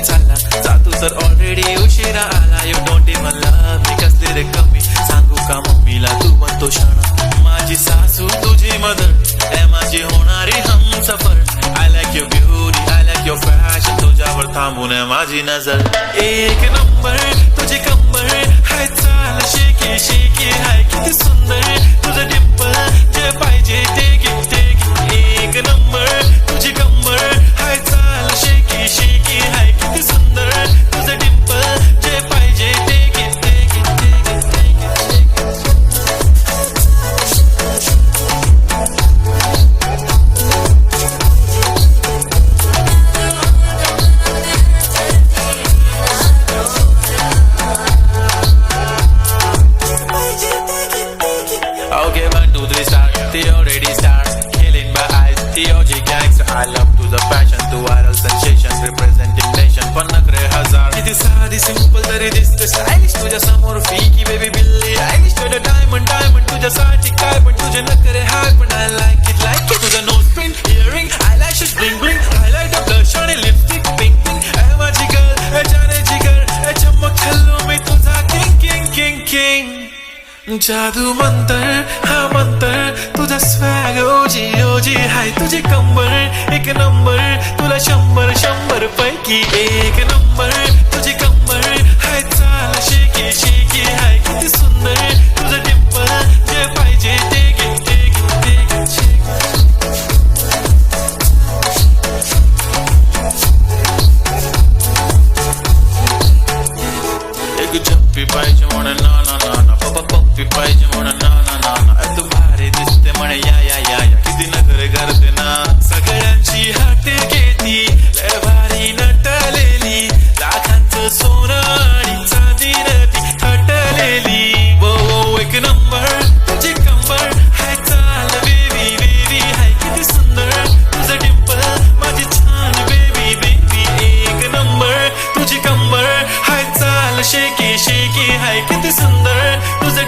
चालला जातो तर ऑलरेडी उशिरा आला. यू डोंट इवन लव्ह मी कसले रे कमी सांगू का मम्मीला तू बनतो शाणा. माझी सासू तुझी मदर ए माझी होणारी Humsafar. I like your beauty I like your fashion तुझ्यावर थांबून आहे माझी नजर. एक नंबर तुझी कंबर हाय चाल शेकी शेकी हाय किती सुंदर तुझं डिंपल जे पाहिजे ते गिफ्ट एक नंबर तुझी कंबर हाय चाल शेकी शेकी हाय किती सुंदर तुझं डिंपल जे पाहिजे ते gift Okay, 1, 2, 3 start. They already start killing my eyes. TOG gangster, I love to the passion, to viral sensation, representing nation. पण नखरे हजार किती साधी सिंपल तरी दिसते स्टायलिश तुझ्या समोर फिकी बेबी बिल्ली आयलिश तुझं डायमंड डायमंड तुझ्यासाठी काय पण तुझे नखरे हाय पण I like it तुझं nose pin earring eyelashes bling bling highlight blush आणि लिपस्टिक पिंक पिंक ए माझी गर्ल ए जाने जिगर ए चमक छल्लो मी तुझा किंग किंग किंग किंग. जादू मंतर हा मंतर तुझा स्वॅग ओजी ओजी हाय तुझी कंबर एक नंबर तुला 100 पैकी एक नंबर तुझी कंबर हाय चाल शेकी शेकी हाय किती सुंदर तुझं डिंपल जे पाहिजे ते गिफ्ट एक जप्पी पाहिजे म्हणून ना ना ना ना पप्पी पाहिजे म्हणून ना ना ना ना तू भारी दिसते म्हणे या या या या किती नखरे करते ना सगळ्यांची हाते घेती लय भारी नटलेली लाखांचं सोनं आणि चांदी ती हटलेली. वो एक नंबर तुझी कंबर हाय चाल बेबी बेबी हाय किती सुंदर तुझं डिंपल माझी छान बेबी बेबी एक नंबर तुझी कंबर हाय चाल शेकी शेकी हाय किती सुंदर तुझं